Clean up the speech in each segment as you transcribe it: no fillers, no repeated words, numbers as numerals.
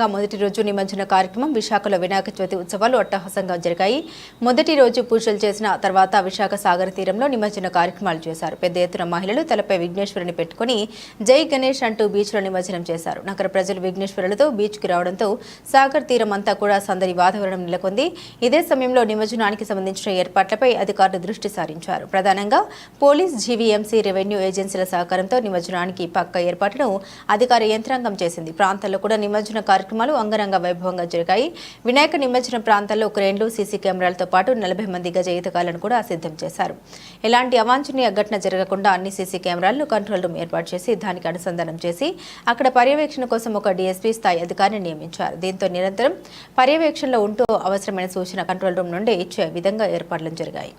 మొదటి రోజు నిమజ్జన కార్యక్రమం విశాఖలో వినాయక చవితి ఉత్సవాలు అట్టహాసంగా జరిగాయి. మొదటి రోజు పూజలు చేసిన తర్వాత విశాఖ సాగర తీరంలో నిమజ్జన కార్యక్రమాలు చేశారు. పెద్ద ఎత్తున మహిళలు తలపై విఘ్నేశ్వరుని పెట్టుకుని జై గణేష్ అంటూ బీచ్లో నిమజ్జనం చేశారు. నగర ప్రజలు విఘ్నేశ్వరులతో బీచ్కి రావడంతో సాగర్ తీరం అంతా కూడా సందడి వాతావరణం నెలకొంది. ఇదే సమయంలో నిమజ్జనానికి సంబంధించిన ఏర్పాట్లపై అధికారులు దృష్టి సారించారు. ప్రధానంగా పోలీస్, జీవీఎంసీ, రెవెన్యూ ఏజెన్సీల సహకారంతో నిమజ్జనానికి పక్కా ఏర్పాట్లను అధికార యంత్రాంగం చేసింది. ప్రాంతాల్లో కూడా నిమజ్జన కార్యక్రమాలు అంగరంగ వైభవంగా జరిగాయి. వినాయక నిమజ్జన ప్రాంతాల్లో క్రేన్లు, సీసీ కెమెరాలతో పాటు 40 మంది గజ ఈతగాళ్లను కూడా సిద్ధం చేశారు. ఎలాంటి అవాంఛనీయ ఘటన జరగకుండా అన్ని సీసీ కెమెరాలను కంట్రోల్ రూమ్ ఏర్పాటు చేసి దానికి అనుసంధానం చేసి అక్కడ పర్యవేక్షణ కోసం ఒక డీఎస్పీ స్థాయి అధికారిని నియమించారు. దీంతో నిరంతరం పర్యవేక్షణలో ఉంటూ అవసరమైన సూచన కంట్రోల్ రూమ్ నుండి ఇచ్చే విధంగా ఏర్పాట్లు జరిగాయి.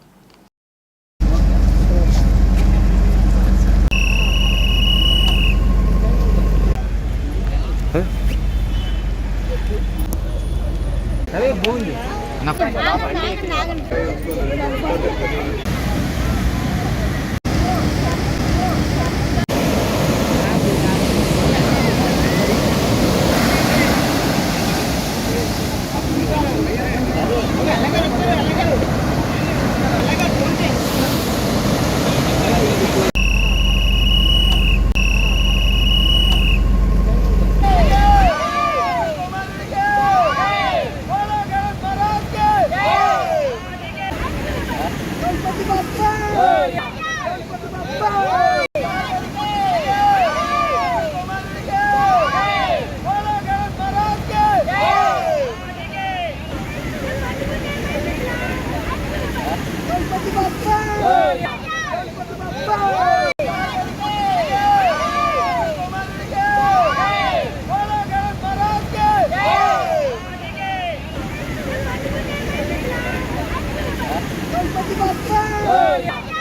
अरे बोल ना Hey!